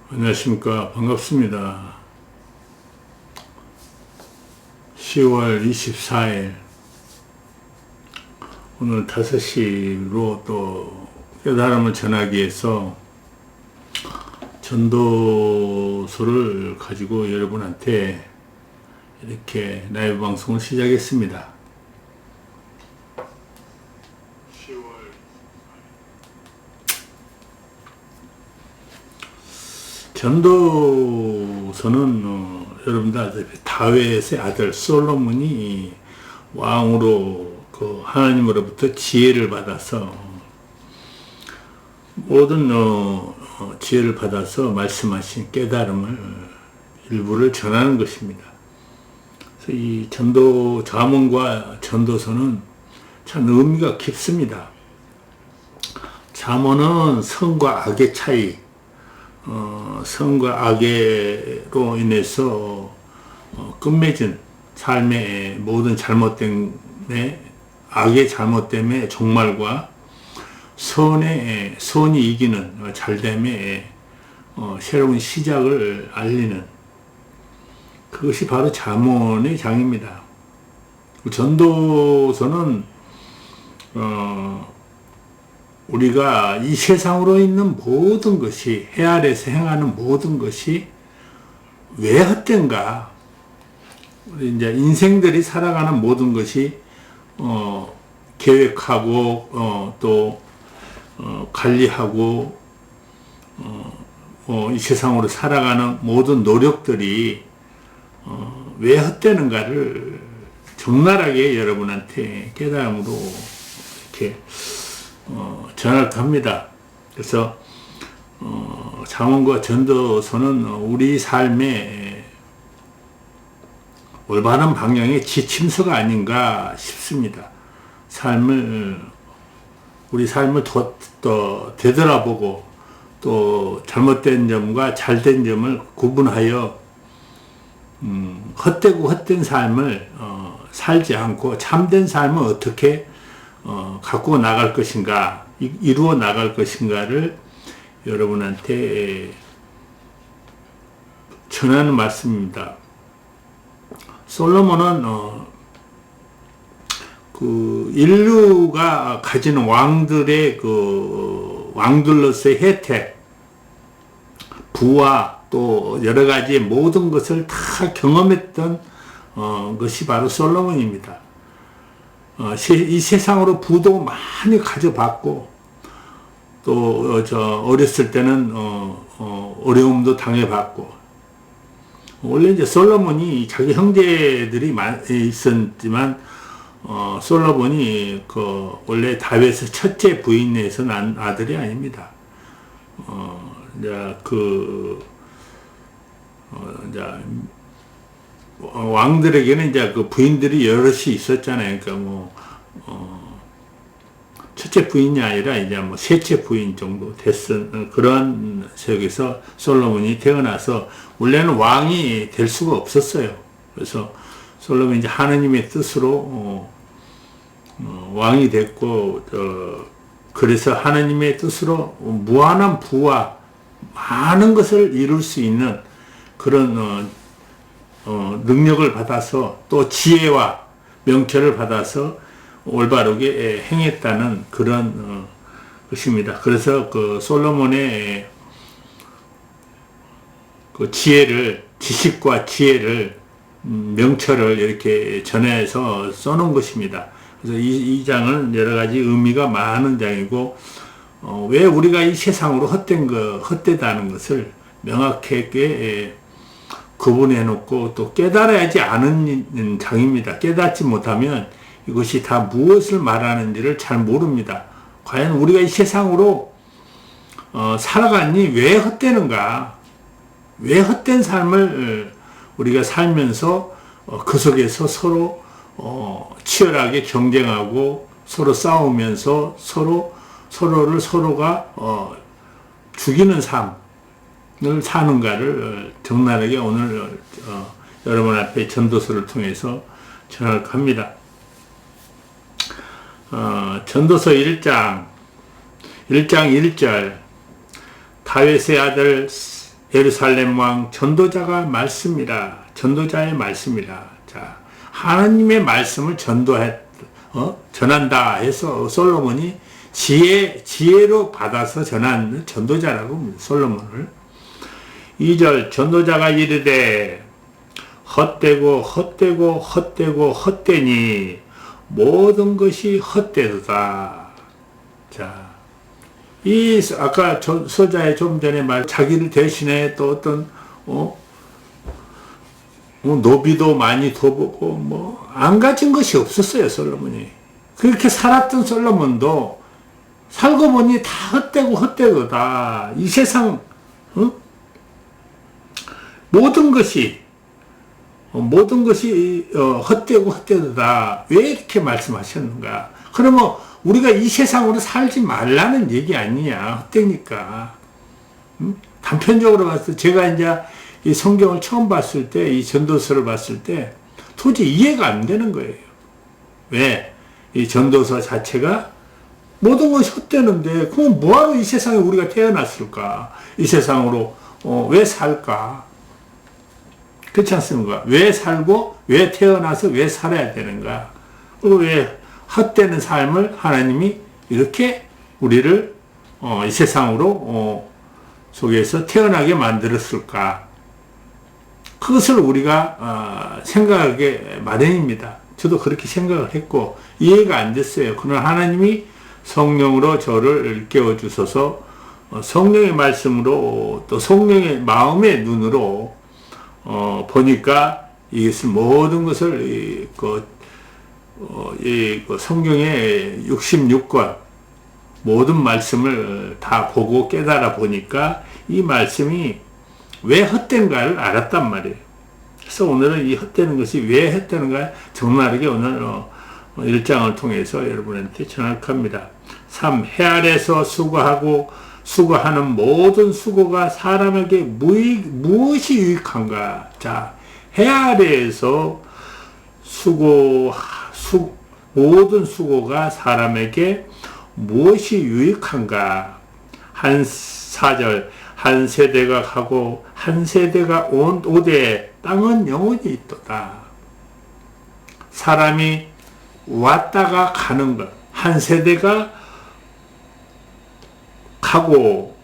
안녕하십니까. 반갑습니다. 10월 24일 오늘 5시로 또 깨달음을 전하기 위해서 전도서를 가지고 여러분한테 이렇게 라이브 방송을 시작했습니다. 전도서는 여러분들 아시다시피 다윗의 아들 솔로몬이 왕으로 하나님으로부터 지혜를 받아서 모든 지혜를 받아서 말씀하신 깨달음을 일부를 전하는 것입니다. 그래서 이 잠언과 전도서는 참 의미가 깊습니다. 잠언은 선과 악의 차이, 선과 악의로 인해서 끝맺은 삶의 모든 잘못됨에, 악의 잘못됨의 종말과 선이 이기는 잘됨의 새로운 시작을 알리는 그것이 바로 잠언의 장입니다. 전도서는 우리가 이 세상으로 있는 모든 것이, 해 아래에서 행하는 모든 것이 왜 헛된가? 우리 이제 인생들이 살아가는 모든 것이 계획하고 또 관리하고 이 세상으로 살아가는 모든 노력들이 왜 헛되는가를 적나라하게 여러분한테 깨달음으로 이렇게 전할합니다. 그래서 잠언과 전도서는 우리 삶의 올바른 방향의 지침서가 아닌가 싶습니다. 우리 삶을 더 되돌아보고 또 잘못된 점과 잘된 점을 구분하여 헛되고 헛된 삶을 살지 않고 참된 삶을 어떻게 갖고 나갈 것인가, 이루어 나갈 것인가를 여러분한테 전하는 말씀입니다. 솔로몬은 인류가 가지는 왕들의 왕들로서의 혜택, 부와 또 여러 가지 모든 것을 다 경험했던 것이 바로 솔로몬입니다. 이 세상으로 부도 많이 가져봤고 또 어렸을 때는 어려움도 당해봤고, 원래 이제 솔로몬이 자기 형제들이 있었지만 솔로몬이 원래 다윗의 첫째 부인에서 난 아들이 아닙니다. 왕들에게는 이제 부인들이 여럿이 있었잖아요. 그러니까 첫째 부인이 아니라 이제 셋째 부인 정도 됐은 그런 세계에서 솔로몬이 태어나서 원래는 왕이 될 수가 없었어요. 그래서 솔로몬이 이제 하느님의 뜻으로 왕이 됐고, 그래서 하느님의 뜻으로 무한한 부와 많은 것을 이룰 수 있는 그런 능력을 받아서 또 지혜와 명철을 받아서 올바르게 행했다는 그런 것입니다. 그래서 솔로몬의 지식과 지혜를, 명철을 이렇게 전해서 써놓은 것입니다. 그래서 이 장은 여러 가지 의미가 많은 장이고, 왜 우리가 이 세상으로 헛되다는 것을 명확하게 구분해 놓고 또 깨달아야지 않은 장입니다. 깨닫지 못하면 이것이 다 무엇을 말하는지를 잘 모릅니다. 과연 우리가 이 세상으로 살아가니 왜 헛되는가? 왜 헛된 삶을 우리가 살면서 그 속에서 서로 치열하게 경쟁하고 서로 싸우면서 서로가 죽이는 삶을 사는가를 적나라하게 오늘 여러분 앞에 전도서를 통해서 전할합니다. 전도서 1장 1절 다윗의 아들 예루살렘 왕 전도자가 말씀이라. 전도자의 말씀이라. 자, 하나님의 말씀을 전한다 해서 솔로몬이 지혜로 받아서 전한 전도자라고 합니다. 솔로몬을. 2절 전도자가 이르되 헛되고 헛되고 헛되고 헛되니 모든 것이 헛되도다. 자, 이 아까 서자의 좀 전에 말 자기를 대신해 또 어떤 노비도 많이 둬보고 안 가진 것이 없었어요. 솔로몬이 그렇게 살았던 솔로몬도 살고 보니 다 헛되고 헛되도다. 이 세상 모든 것이 헛되고 헛되도다. 왜 이렇게 말씀하셨는가? 그러면 우리가 이 세상으로 살지 말라는 얘기 아니냐? 헛되니까. 단편적으로 봤을 때 제가 이제 이 성경을 처음 봤을 때, 이 전도서를 봤을 때 도저히 이해가 안 되는 거예요. 왜? 이 전도서 자체가 모든 것이 헛되는데 그럼 뭐하러 이 세상에 우리가 태어났을까? 이 세상으로 왜 살까? 그렇지 않습니까? 왜 살고 왜 태어나서 왜 살아야 되는가? 왜 헛되는 삶을 하나님이 이렇게 우리를 이 세상으로 속에서 태어나게 만들었을까? 그것을 우리가 생각하게 마련입니다. 저도 그렇게 생각을 했고 이해가 안 됐어요. 그러나 하나님이 성령으로 저를 일깨워 주셔서 성령의 말씀으로 또 성령의 마음의 눈으로 보니까 이것을 모든 것을 성경의 66권 모든 말씀을 다 보고 깨달아 보니까 이 말씀이 왜 헛된가를 알았단 말이에요. 그래서 오늘은 이 헛되는 것이 왜 헛되는가 적나라하게 오늘 1장을 통해서 여러분한테 전할합니다. 3. 해 아래서 수고하는 모든 수고가 사람에게 무엇이 유익한가? 자, 해 아래에서 모든 수고가 사람에게 무엇이 유익한가? 4절 한 세대가 가고 한 세대가 오되 땅은 영원히 있도다. 사람이 왔다가 가는 것, 한 세대가 가고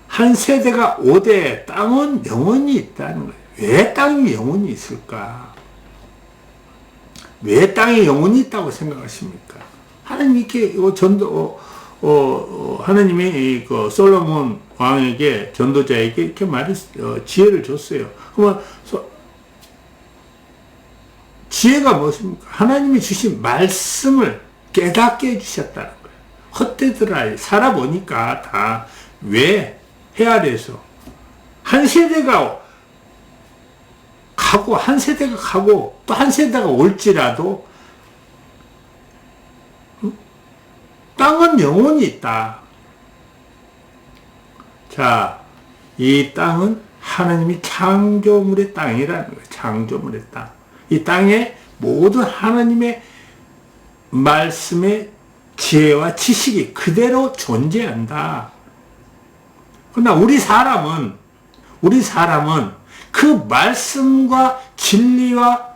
한 세대가 오되 땅은 영원히 있다는 거예요. 왜 땅이 영원히 있을까? 왜 땅이 영원히 있다고 생각하십니까? 하나님이 이렇게 하나님이 솔로몬 왕에게 전도자에게 이렇게 지혜를 줬어요. 그러면 지혜가 무엇입니까? 하나님이 주신 말씀을 깨닫게 해주셨다는 거예요. 헛되더라. 살아보니까 다 왜 해 아래에서 한 세대가 가고 한 세대가 가고 또 한 세대가 올지라도 땅은 영원히 있다. 자, 이 땅은 하나님이 창조물의 땅이라는 거예요. 창조물의 땅. 이 땅에 모든 하나님의 말씀의 지혜와 지식이 그대로 존재한다. 그러나 우리 사람은 그 말씀과 진리와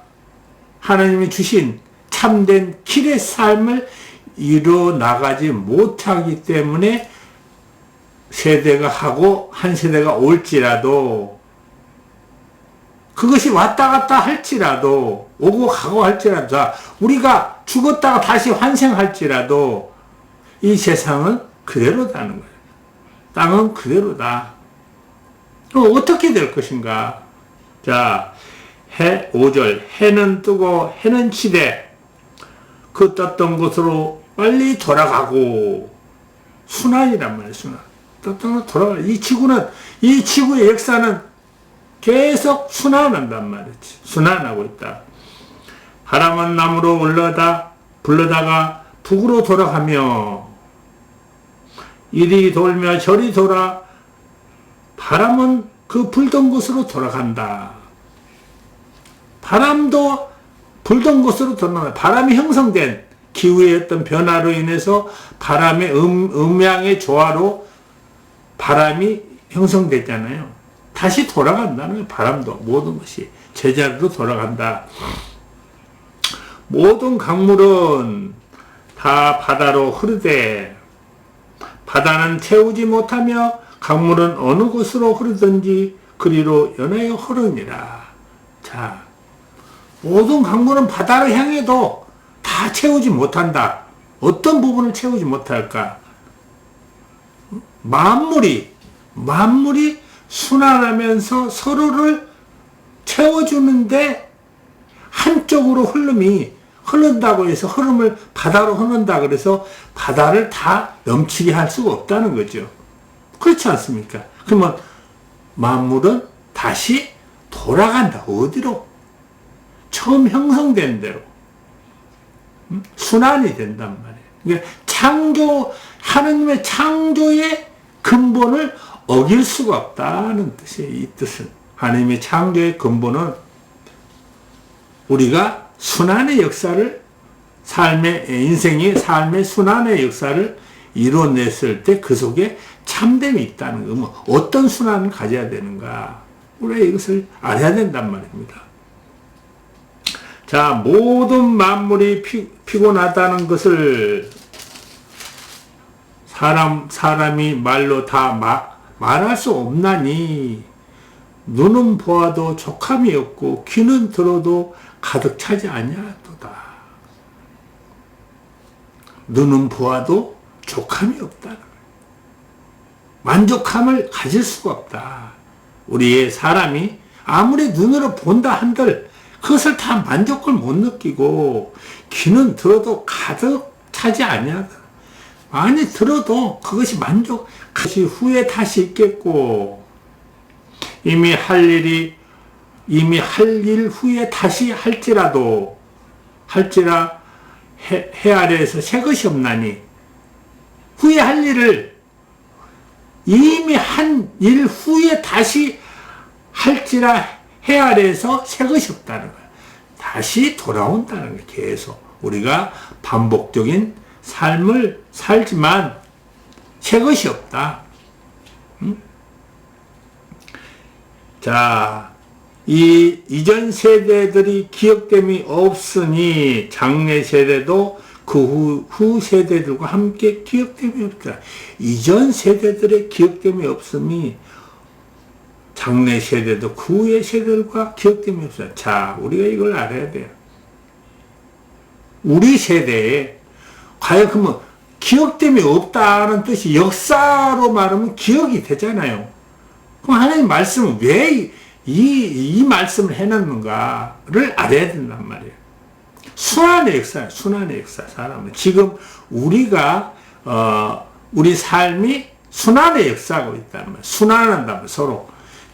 하나님이 주신 참된 길의 삶을 이뤄나가지 못하기 때문에 세대가 하고 한 세대가 올지라도 그것이 왔다 갔다 할지라도 오고 가고 할지라도 우리가 죽었다가 다시 환생할지라도 이 세상은 그대로다는 거예요. 땅은 그대로다. 그럼 어떻게 될 것인가? 자, 5절 해는 뜨고 해는 치되 그 떴던 곳으로 빨리 돌아가고 순환이란 말이에요. 순환. 떴던 곳으로 돌아가. 이 지구의 역사는 계속 순환한단 말이지. 순환하고 있다. 바람은 남으로 불러다가 북으로 돌아가며 이리 돌며 저리 돌아 바람은 그 불던 곳으로 돌아간다. 바람도 불던 곳으로 돌아간다. 바람이 형성된 기후의 어떤 변화로 인해서 바람의 음양의 조화로 바람이 형성됐잖아요. 다시 돌아간다는 거예요. 바람도 모든 것이 제자리로 돌아간다. 모든 강물은 다 바다로 흐르되 바다는 채우지 못하며 강물은 어느 곳으로 흐르든지 그리로 연하여 흐르니라. 자, 모든 강물은 바다를 향해도 다 채우지 못한다. 어떤 부분을 채우지 못할까? 만물이 순환하면서 서로를 채워주는데 한쪽으로 흐른다고 해서 흐름을 바다로 흐른다 그래서 바다를 다 넘치게 할 수가 없다는 거죠. 그렇지 않습니까? 그러면 만물은 다시 돌아간다. 어디로? 처음 형성된 대로. 순환이 된단 말이에요. 그러니까 하느님의 창조의 근본을 어길 수가 없다는 뜻이에요. 이 뜻은. 하느님의 창조의 근본은 우리가 순환의 역사를 인생의 순환의 역사를 이뤄냈을 때 그 속에 참됨이 있다는 거. 뭐 어떤 순환을 가져야 되는가. 우리가 이것을 알아야 된단 말입니다. 자, 모든 만물이 피곤하다는 것을 사람이 말로 다 말할 수 없나니 눈은 보아도 족함이 없고 귀는 들어도 가득 차지 아니하도다. 눈은 보아도 족함이 없다. 만족함을 가질 수가 없다. 우리의 사람이 아무리 눈으로 본다 한들 그것을 다 만족을 못 느끼고 귀는 들어도 가득 차지 아니하다. 많이 들어도 그것이 그것이 후에 다시 있겠고 이미 할 일 후에 다시 할지라 해 아래에서 새 것이 없나니 후에 할 일을 이미 한 일 후에 다시 할지라 해 아래에서 새 것이 없다는 거야. 다시 돌아온다는 거야. 계속 우리가 반복적인 삶을 살지만 새 것이 없다. 응? 자, 이전 세대들이 기억됨이 없으니 장래 세대도 그 후 세대들과 함께 기억됨이 없다. 이전 세대들의 기억됨이 없음이 장래 세대도 그 후의 세대들과 기억됨이 없어요. 자, 우리가 이걸 알아야 돼요. 우리 세대에 과연 그러면 기억됨이 없다는 뜻이 역사로 말하면 기억이 되잖아요. 그럼 하나님 말씀은 왜 이 말씀을 해놨는가를 알아야 된단 말이에요. 순환의 역사, 사람은. 지금 우리가, 우리 삶이 순환의 역사하고 있다는 말이에요. 순환한다는 말이에요, 서로.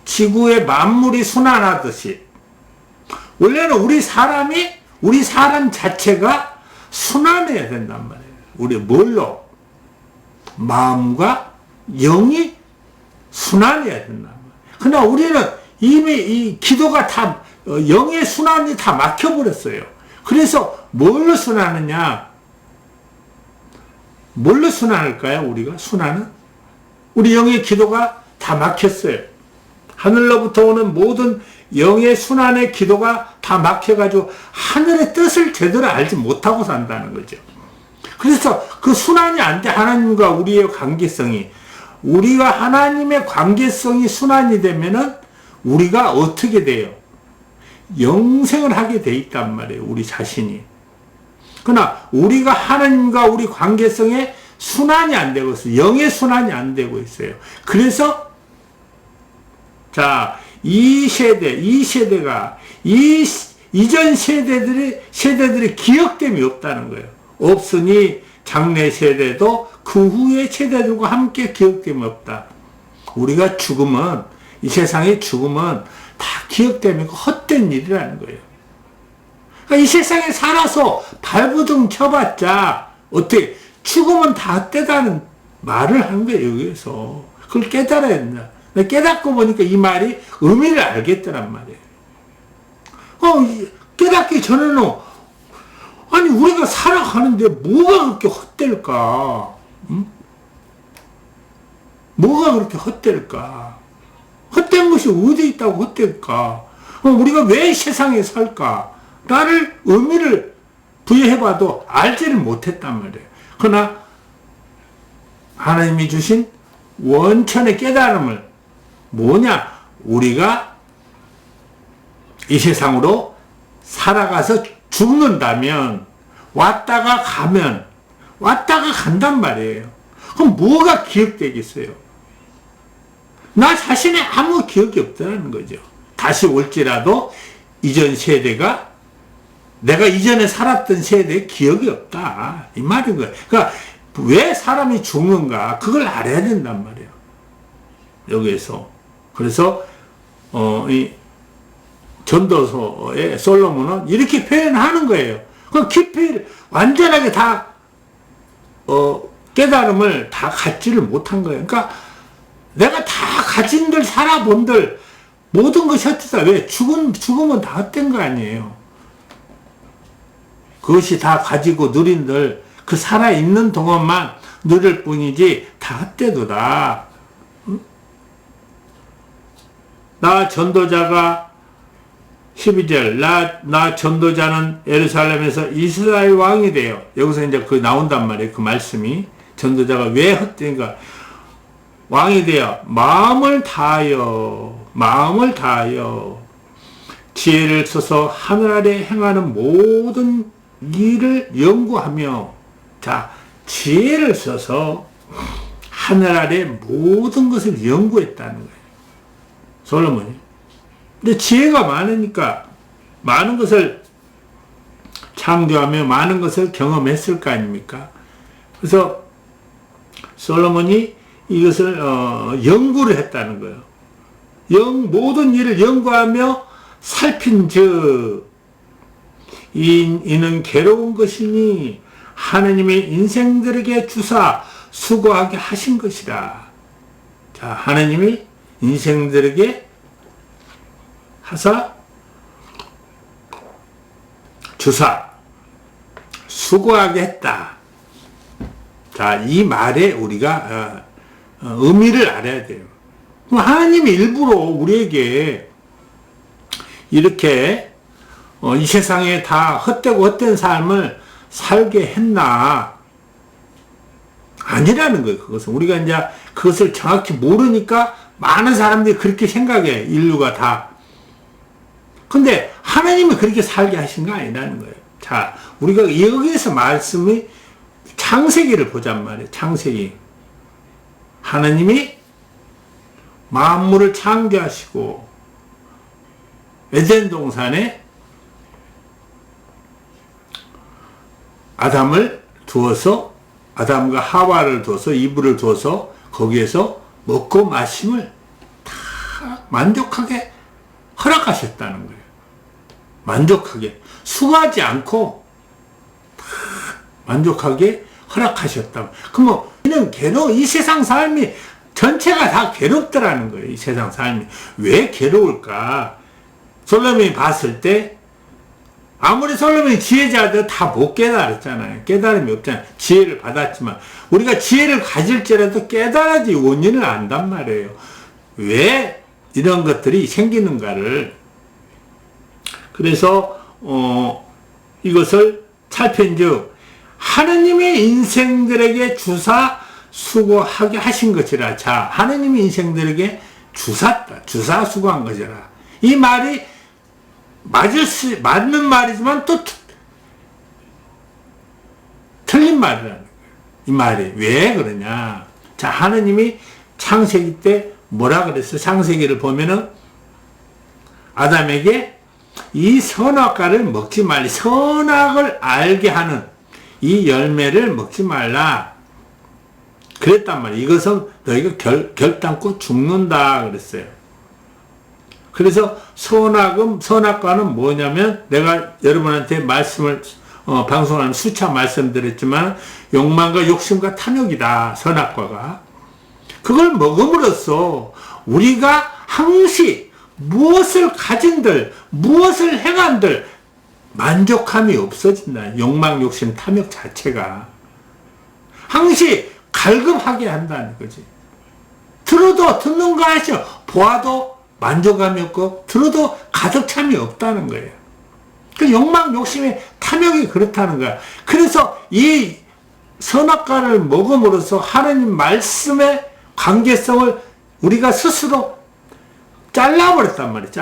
지구의 만물이 순환하듯이. 원래는 우리 사람 자체가 순환해야 된단 말이에요. 우리 뭘로? 마음과 영이 순환해야 된단 말이에요. 그러나 우리는 이미 이 기도가 영의 순환이 다 막혀버렸어요. 그래서 뭘로 순환하느냐? 뭘로 순환할까요? 우리가 순환은? 우리 영의 기도가 다 막혔어요. 하늘로부터 오는 모든 영의 순환의 기도가 다 막혀가지고 하늘의 뜻을 제대로 알지 못하고 산다는 거죠. 그래서 그 순환이 안 돼. 하나님과 우리의 관계성이. 우리가 하나님의 관계성이 순환이 되면은 우리가 어떻게 돼요? 영생을 하게 돼 있단 말이에요. 우리 자신이. 그러나 우리가 하나님과 우리 관계성에 순환이 안 되고 있어요. 영의 순환이 안 되고 있어요. 그래서 자, 이 세대가 이전 세대들의 기억됨이 없다는 거예요. 없으니 장래 세대도 그 후의 세대들과 함께 기억됨이 없다. 우리가 이 세상의 죽음은 다 기억됨이고 헛된 일이라는 거예요. 그러니까 이 세상에 살아서 발부둥 쳐봤자 어떻게 죽음은 다 헛되다는 말을 하는 거예요. 여기에서 그걸 깨달아야 된다. 깨닫고 보니까 이 말이 의미를 알겠더란 말이에요. 깨닫기 전에는 아니 우리가 살아가는데 뭐가 그렇게 헛될까? 응? 뭐가 그렇게 헛될까? 헛된 것이 것이 어디 있다고 헛될까? 그럼 우리가 왜 세상에 살까? 나를 의미를 부여해봐도 알지를 못했단 말이에요. 그러나 하나님이 주신 원천의 깨달음을 뭐냐? 우리가 이 세상으로 살아가서 죽는다면 왔다가 가면 왔다가 간단 말이에요. 그럼 뭐가 기억되겠어요? 나 자신의 아무 기억이 없다는 거죠. 다시 올지라도 이전 세대가 내가 이전에 살았던 세대의 기억이 없다. 이 말인 거예요. 그러니까 왜 사람이 죽는가? 그걸 알아야 된단 말이에요. 여기에서. 그래서 이 전도서의 솔로몬은 이렇게 표현하는 거예요. 그 깊이 완전하게 다 깨달음을 다 갖지를 못한 거예요. 그러니까 내가 다 가진들 살아본들 모든 것이 헛되다. 왜? 죽으면 다 헛된 거 아니에요. 그것이 다 가지고 누린들 그 살아있는 동안만 누릴 뿐이지 다 헛되도다. 응? 나 전도자가 12절 나 전도자는 예루살렘에서 이스라엘 왕이 돼요. 여기서 이제 그 나온단 말이에요. 그 말씀이 전도자가 왜 헛되는가? 왕이 되어 마음을 다하여 지혜를 써서 하늘 아래 행하는 모든 일을 연구하며, 자, 지혜를 써서 하늘 아래 모든 것을 연구했다는 거예요. 솔로몬이. 근데 지혜가 많으니까 많은 것을 창조하며 많은 것을 경험했을 거 아닙니까? 그래서 솔로몬이 이것을 연구를 했다는 거예요. 모든 일을 연구하며 살핀즉 이는 괴로운 것이니 하느님이 인생들에게 주사 수고하게 하신 것이라. 자, 하느님이 인생들에게 하사 주사 수고하게 했다. 자, 이 말에 우리가 의미를 알아야 돼요. 하나님이 일부러 우리에게 이렇게 이 세상에 다 헛되고 헛된 삶을 살게 했나? 아니라는 거예요. 그것은 우리가 이제 그것을 정확히 모르니까 많은 사람들이 그렇게 생각해. 인류가 다. 근데 하나님이 그렇게 살게 하신 거 아니라는 거예요. 자, 우리가 여기에서 말씀이 창세기를 보잔 말이에요. 창세기. 하나님이 만물을 창조하시고 에덴 동산에 아담을 두어서 아담과 하와를 두어서 이브를 두어서 거기에서 먹고 마심을 다 만족하게 허락하셨다는 거예요. 만족하게 수고하지 않고 다 만족하게 허락하셨다. 그러면 이는 이 세상 삶이 전체가 다 괴롭더라는 거예요. 이 세상 삶이 왜 괴로울까? 솔로몬이 봤을 때 아무리 솔로몬이 지혜자도 다 못 깨달았잖아요. 깨달음이 없잖아요. 지혜를 받았지만 우리가 지혜를 가질지라도 깨달아야지 원인을 안단 말이에요. 왜 이런 것들이 생기는가를. 그래서 이것을 살핀즉 하느님의 인생들에게 주사 수고하게 하신 것이라. 자, 하느님이 인생들에게 주사 수고한 것이라. 이 말이 맞는 말이지만 또 틀린 말이라는 거예요. 이 말이 왜 그러냐? 자, 하느님이 창세기 때 뭐라 그랬어? 창세기를 보면은 아담에게 이 선악과를 먹지 말라. 선악을 알게 하는 이 열매를 먹지 말라. 그랬단 말이에요. 이것은 너희가 결단코 죽는다 그랬어요. 그래서 선악과는 뭐냐면 내가 여러분한테 말씀을 방송하는 수차 말씀드렸지만 욕망과 욕심과 탐욕이다. 선악과가. 그걸 먹음으로써 우리가 항시 무엇을 가진들 무엇을 행한들 만족함이 없어진다. 욕망, 욕심, 탐욕 자체가 항시 갈급하게 한다는 거지. 들어도 듣는 거 하죠. 보아도 만족감이 없고 들어도 가득 참이 없다는 거예요. 그 욕망, 욕심의 탐욕이 그렇다는 거야. 그래서 이 선악과를 먹음으로써 하나님 말씀의 관계성을 우리가 스스로 잘라버렸단 말이에요.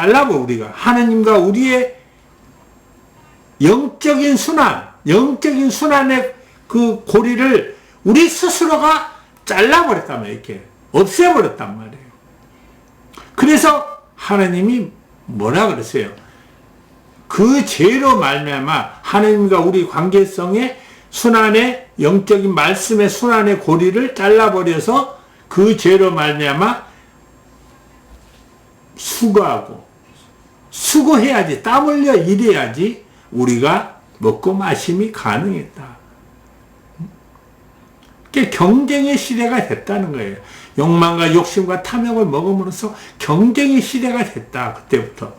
우리가 하나님과 우리의 영적인 순환의 그 고리를 우리 스스로가 잘라버렸단 말이에요. 이렇게 없애버렸단 말이에요. 그래서 하나님이 뭐라 그랬어요? 그 죄로 말미암아 하나님과 우리 관계성의 순환의 영적인 말씀의 순환의 고리를 잘라버려서 그 죄로 말미암아 수고해야지, 땀 흘려 일해야지 우리가 먹고 마심이 가능했다. 그게 경쟁의 시대가 됐다는 거예요. 욕망과 욕심과 탐욕을 먹음으로써 경쟁의 시대가 됐다. 그때부터.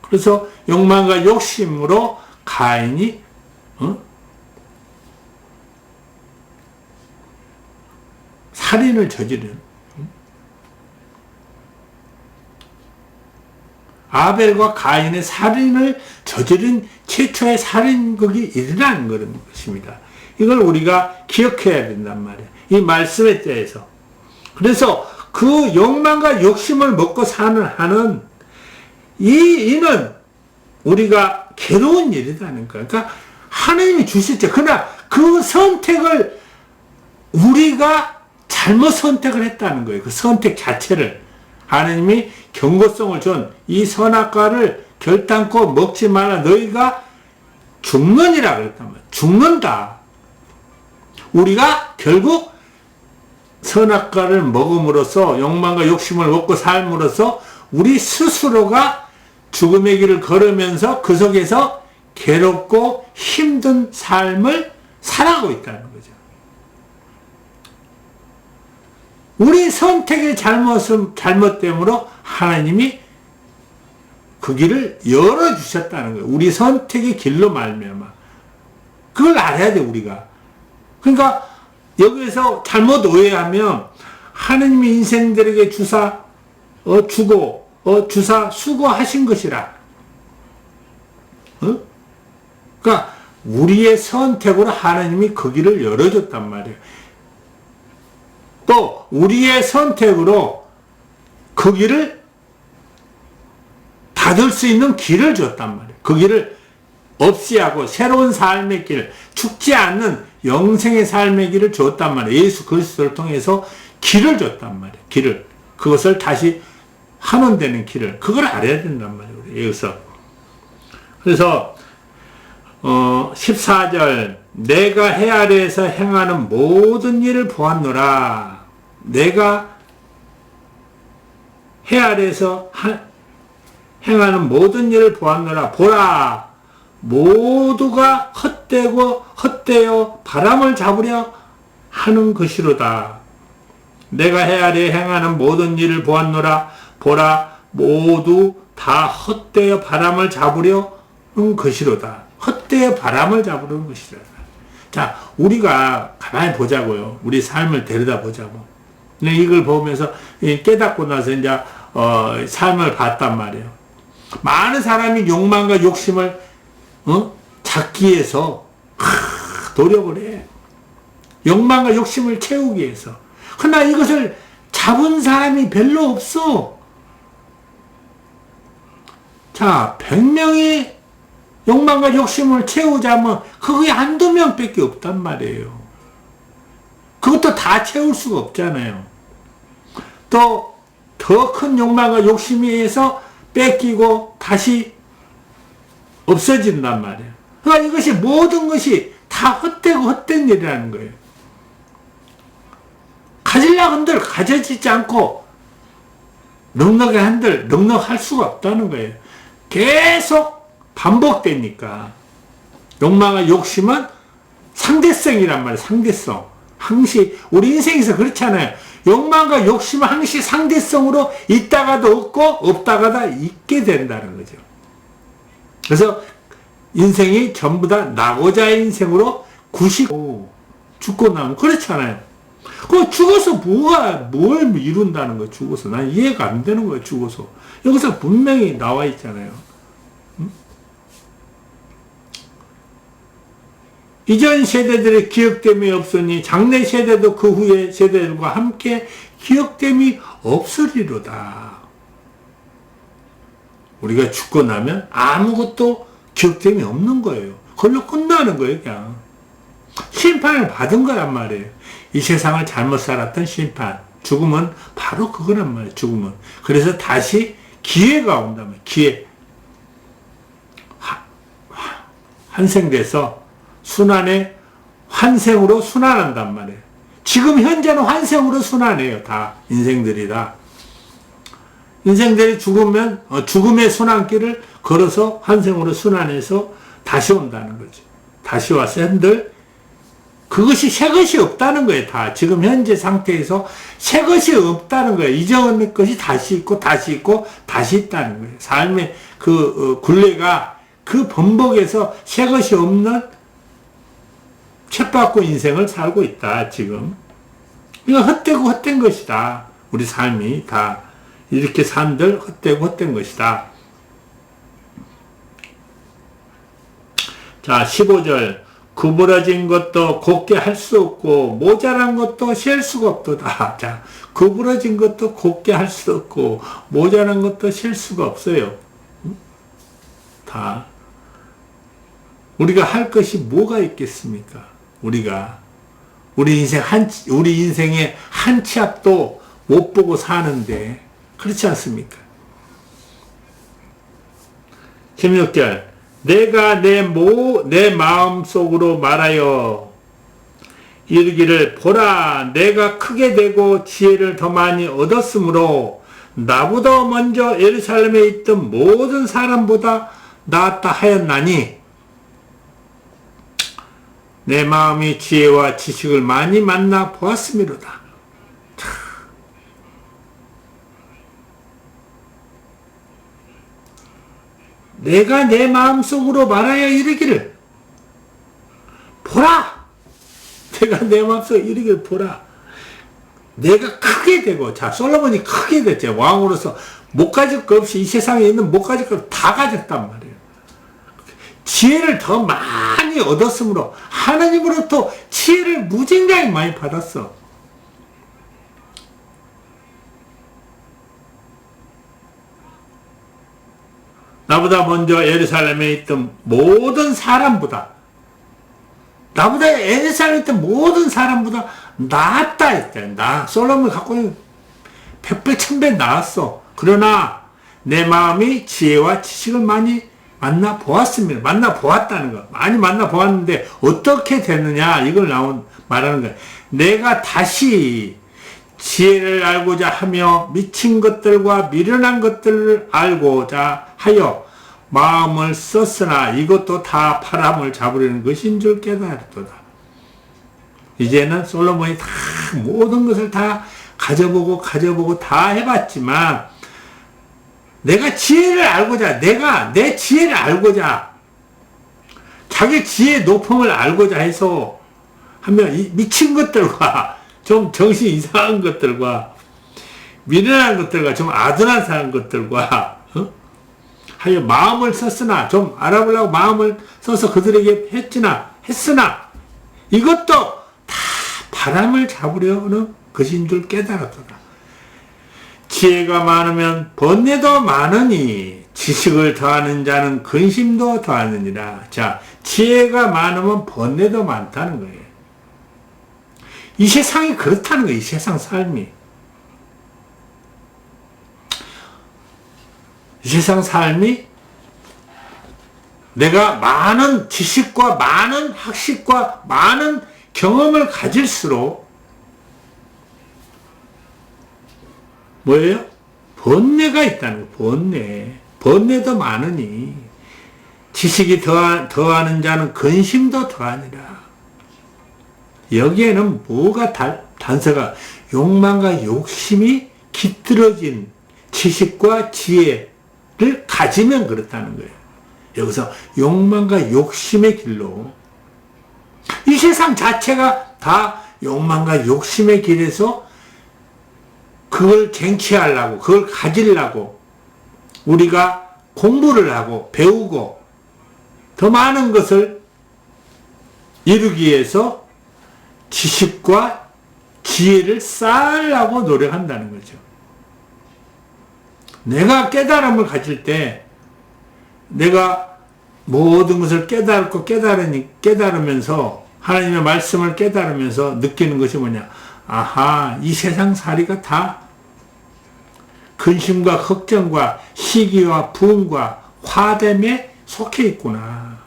그래서 욕망과 욕심으로 가인이 살인을 저지른, 아벨과 가인의 살인을 저지른 최초의 살인극이 일어난 그런 것입니다. 이걸 우리가 기억해야 된단 말이에요. 이 말씀에 대해서. 그래서 그 욕망과 욕심을 먹고 사는 한은 이는 우리가 괴로운 일이라는 거예요. 그러니까 하나님이 주셨죠. 그러나 그 선택을 우리가 잘못 선택을 했다는 거예요. 그 선택 자체를. 하나님이 경고성을 준 이 선악과를 결단코 먹지 마라. 너희가 죽느니라 그랬단 말이에요. 죽는다. 우리가 결국 선악과를 먹음으로써 욕망과 욕심을 먹고 삶으로써 우리 스스로가 죽음의 길을 걸으면서 그 속에서 괴롭고 힘든 삶을 살아가고 있다는 거죠. 우리 선택의 잘못됨으로 하나님이 그 길을 열어주셨다는 거예요. 우리 선택의 길로 말미암아. 그걸 알아야 돼, 우리가. 그러니까 여기에서 잘못 오해하면 하나님이 인생들에게 주사 수고하신 것이라. 그러니까 우리의 선택으로 하나님이 그 길을 열어줬단 말이에요. 또 우리의 선택으로 그 길을 닫을 수 있는 길을 줬단 말이에요. 그 길을 없이 하고 새로운 삶의 길, 죽지 않는 영생의 삶의 길을 줬단 말이에요. 예수 그리스도를 통해서 길을 줬단 말이에요. 길을. 그것을 다시 환원되는 길을. 그걸 알아야 된단 말이에요. 여기서. 그래서 14절 내가 해 아래에서 행하는 모든 일을 보았노라. 내가 해 아래에서 행하는 모든 일을 보았노라. 보라. 모두가 헛되어 바람을 잡으려 하는 것이로다. 내가 해 아래에 행하는 모든 일을 보았노라. 보라. 모두 다 헛되어 바람을 잡으려 하는 것이로다. 헛되어 바람을 잡으려는 것이로다. 자, 우리가 가만히 보자고요. 우리 삶을 들여다보자고. 이걸 보면서 깨닫고 나서 이제 삶을 봤단 말이에요. 많은 사람이 욕망과 욕심을 잡기 위해서 노력을 해. 욕망과 욕심을 채우기 위해서. 그러나 이것을 잡은 사람이 별로 없어. 자, 100명이 욕망과 욕심을 채우자면 그게 한두 명밖에 없단 말이에요. 그것도 다 채울 수가 없잖아요. 또 더 큰 욕망과 욕심에 의해서 뺏기고 다시 없어진단 말이에요. 그러니까 이것이 모든 것이 다 헛되고 헛된 일이라는 거예요. 가질라 한들 가져지지 않고 넉넉해 한들 넉넉할 수가 없다는 거예요. 계속 반복되니까. 욕망과 욕심은 상대성이란 말이에요. 상대성. 항시 우리 인생에서 그렇잖아요. 욕망과 욕심은 항시 상대성으로 있다가도 없고 없다가도 있게 된다는 거죠. 그래서 인생이 전부 다 나고자 인생으로 90 죽고 나면 그렇잖아요. 그 죽어서 뭘 이룬다는 거야, 죽어서. 난 이해가 안 되는 거야, 죽어서. 여기서 분명히 나와 있잖아요. 응? 이전 세대들의 기억됨이 없으니 장래 세대도 그 후의 세대들과 함께 기억됨이 없으리로다. 우리가 죽고 나면 아무것도 기억됨이 없는 거예요. 그걸로 끝나는 거예요, 그냥. 심판을 받은 거란 말이에요. 이 세상을 잘못 살았던 심판. 죽음은 바로 그거란 말이에요, 죽음은. 그래서 다시 기회가 온단 말이에요, 기회. 환생돼서 순환의 환생으로 순환한단 말이에요. 지금 현재는 환생으로 순환해요, 다. 인생들이 다. 인생들이 죽으면 죽음의 순환길을 걸어서 환생으로 순환해서 다시 온다는 거죠. 다시 와서 한들 그것이 새 것이 없다는 거예요. 다 지금 현재 상태에서 새 것이 없다는 거예요. 이전 것이 다시 있고 다시 있고 다시 있다는 거예요. 삶의 그 굴레가 그 번복에서 새 것이 없는 쳇바퀴 인생을 살고 있다. 지금 이거 헛되고 헛된 것이다. 우리 삶이 다 이렇게 산들 헛되고 헛된 것이다. 자, 15절. 구부러진 것도 곱게 할 수 없고 모자란 것도 셀 수가 없도다. 자, 구부러진 것도 곱게 할 수 없고 모자란 것도 셀 수가 없어요. 다 우리가 할 것이 뭐가 있겠습니까? 우리 인생의 한 치 앞도 못 보고 사는데 그렇지 않습니까? 16절. 내가 내 마음 속으로 말하여 이르기를 보라 내가 크게 되고 지혜를 더 많이 얻었으므로 나보다 먼저 예루살렘에 있던 모든 사람보다 낫다 하였나니 내 마음이 지혜와 지식을 많이 만나 보았음이로다. 내가 내 마음속으로 말하여 이르기를 보라! 내가 내 마음속에 이르기를 보라. 내가 크게 되고, 자, 솔로몬이 크게 됐죠. 왕으로서 못 가질 거 없이 이 세상에 있는 못 가질 거 다 가졌단 말이에요. 지혜를 더 많이 얻었으므로 하나님으로부터 지혜를 무진장히 많이 받았어. 나보다 먼저 예루살렘에 있던 모든 사람보다 나보다 예루살렘에 있던 모든 사람보다 낫다 했다. 솔로몬이 갖고 있는 100배 1000배 나았어. 그러나 내 마음이 지혜와 지식을 많이 만나 보았습니다. 만나 보았다는 거. 많이 만나 보았는데 어떻게 됐느냐 이걸 말하는 거야. 내가 다시 지혜를 알고자 하며 미친 것들과 미련한 것들을 알고자 하여 마음을 썼으나 이것도 다 바람을 잡으려는 것인 줄 깨달았도다. 이제는 솔로몬이 다 모든 것을 다 가져보고 다 해봤지만 내가 지혜를 알고자 내 지혜를 알고자 자기 지혜의 높음을 알고자 해서 하면 이 미친 것들과 좀 정신 이상한 것들과 미련한 것들과 좀 아둔한 것들과 하여 마음을 썼으나 좀 알아보려고 마음을 써서 그들에게 했으나 이것도 다 바람을 잡으려는 것인 줄 깨달았도다. 지혜가 많으면 번뇌도 많으니 지식을 더하는 자는 근심도 더하느니라. 자, 지혜가 많으면 번뇌도 많다는 거예요. 이 세상이 그렇다는 거예요. 이 세상 삶이. 이 세상 삶이 내가 많은 지식과 많은 학식과 많은 경험을 가질수록 뭐예요? 번뇌가 있다는 거예요. 번뇌도 많으니 지식이 더하는 자는 근심도 더하니라. 여기에는 뭐가 단서가 욕망과 욕심이 깃들어진 지식과 지혜를 가지면 그렇다는 거예요. 여기서 욕망과 욕심의 길로 이 세상 자체가 다 욕망과 욕심의 길에서 그걸 쟁취하려고, 그걸 가지려고 우리가 공부를 하고 배우고 더 많은 것을 이루기 위해서 지식과 지혜를 쌓으려고 노력한다는 거죠. 내가 깨달음을 가질 때 내가 모든 것을 깨달으면서 하나님의 말씀을 깨달으면서 느끼는 것이 뭐냐? 아하, 이 세상 살이가 다 근심과 걱정과 시기와 부흥과 화됨에 속해 있구나.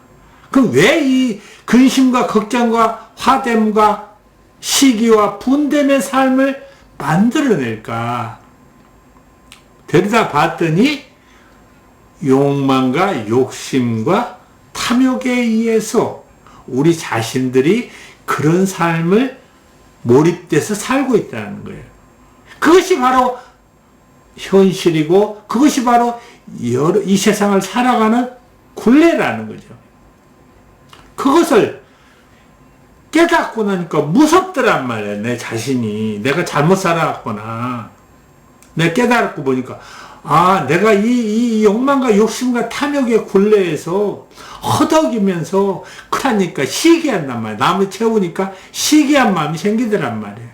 그럼 왜 이 근심과 걱정과 화됨과 시기와 분됨의 삶을 만들어낼까? 데려다 봤더니 욕망과 욕심과 탐욕에 의해서 우리 자신들이 그런 삶을 몰입돼서 살고 있다는 거예요. 그것이 바로 현실이고 그것이 바로 이 세상을 살아가는 굴레라는 거죠. 그것을 깨닫고 나니까 무섭더란 말이에요. 내 자신이. 내가 잘못 살아갔구나. 내가 깨달고 보니까 아, 내가 이 욕망과 욕심과 탐욕의 굴레에서 허덕이면서 그러니까 시기한단 말이에요. 남을 채우니까 시기한 마음이 생기더란 말이에요.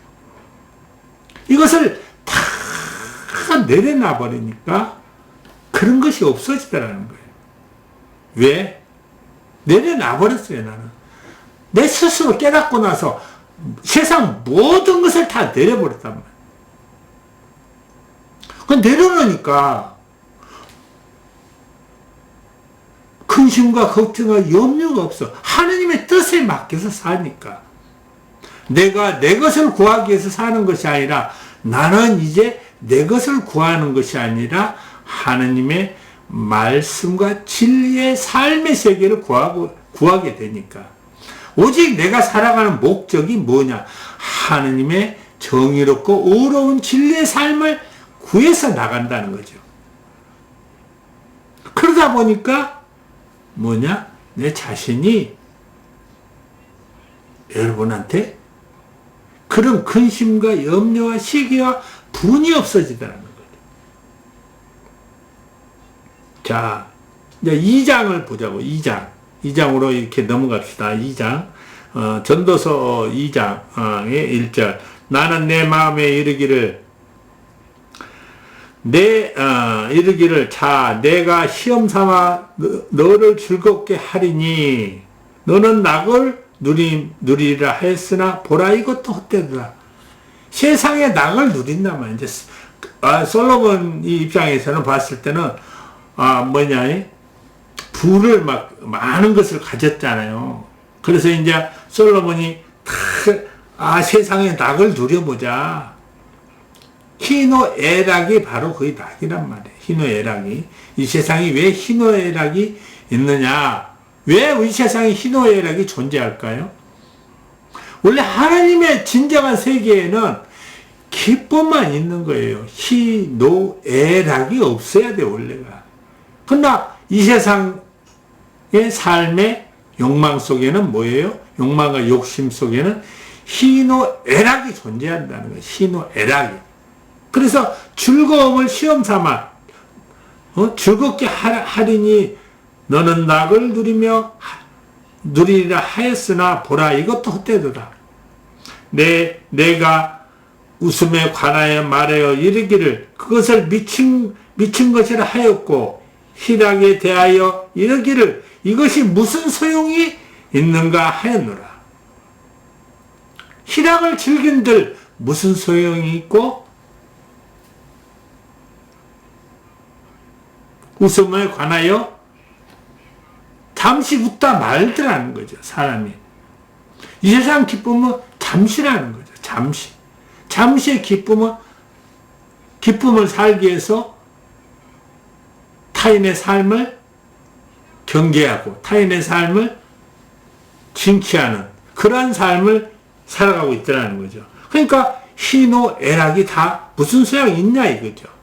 이것을 다 내려놔 버리니까 그런 것이 없어지더라는 거예요. 왜? 내려놔 버렸어요, 나는. 내 스스로 깨닫고 나서 세상 모든 것을 다 내려버렸단 말이에요. 그 내려놓으니까 근심과 걱정과 염려가 없어. 하느님의 뜻에 맡겨서 사니까. 내가 내 것을 구하기 위해서 사는 것이 아니라 나는 이제 내 것을 구하는 것이 아니라 하느님의 말씀과 진리의 삶의 세계를 구하게 되니까. 오직 내가 살아가는 목적이 뭐냐? 하느님의 정의롭고 의로운 진리의 삶을 구해서 나간다는 거죠. 그러다 보니까 뭐냐? 내 자신이 여러분한테 그런 근심과 염려와 시기와 분이 없어지더라는 거죠. 자, 이제 2장을 보자고. 2장으로 이렇게 넘어갑시다. 2장. 전도서 2장의 1절. 나는 내 마음에 이르기를 자, 내가 시험 삼아 너를 즐겁게 하리니 너는 낙을 누리리라 하였으나 보라 이것도 헛되더라. 세상에 낙을 누린다면 이제 솔로몬 이 입장에서는 봤을 때는 부를 많은 것을 가졌잖아요. 그래서 이제 솔로몬이 세상에 낙을 누려보자. 희노애락이 바로 거의 낙이란 말이에요. 희노애락이. 이 세상이 왜 희노애락이 있느냐? 왜 이 세상에 희노애락이 존재할까요? 원래 하나님의 진정한 세계에는 기쁨만 있는 거예요. 희노애락이 없어야 돼, 원래가. 그러나 이 세상의 삶의 욕망 속에는 뭐예요? 욕망과 욕심 속에는 희노애락이 존재한다는 거예요. 희노애락이. 그래서 즐거움을 시험 삼아 즐겁게 하리니 너는 낙을 누리리라 하였으나 보라 이것도 헛되도다. 내가 웃음에 관하여 말하여 이르기를 그것을 미친 것이라 하였고 희락에 대하여 이르기를 이것이 무슨 소용이 있는가 하였노라. 희락을 즐긴들 무슨 소용이 있고 웃음에 관하여 잠시 웃다 말더라는 거죠. 사람이. 이 세상 기쁨은 잠시라는 거죠. 잠시. 잠시의 기쁨을 살기 위해서 타인의 삶을 경계하고 타인의 삶을 징치하는 그러한 삶을 살아가고 있더라는 거죠. 그러니까 희노애락이 다 무슨 소용이 있냐 이거죠.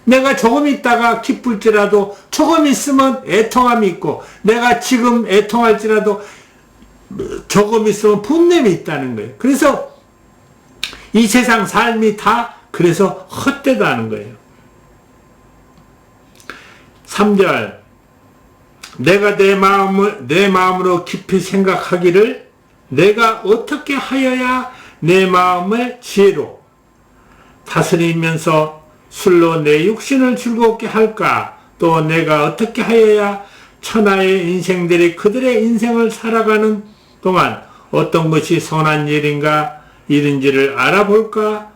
내가 조금 있다가 기쁠지라도 조금 있으면 애통함이 있고 내가 지금 애통할지라도 조금 있으면 분냄이 있다는 거예요. 그래서 이 세상 삶이 다 그래서 헛되다는 거예요. 3절 내가 내 마음으로 깊이 생각하기를 내가 어떻게 하여야 내 마음을 지혜로 다스리면서 술로 내 육신을 즐겁게 할까? 또 내가 어떻게 하여야 천하의 인생들이 그들의 인생을 살아가는 동안 어떤 것이 선한 일인지를 알아볼까?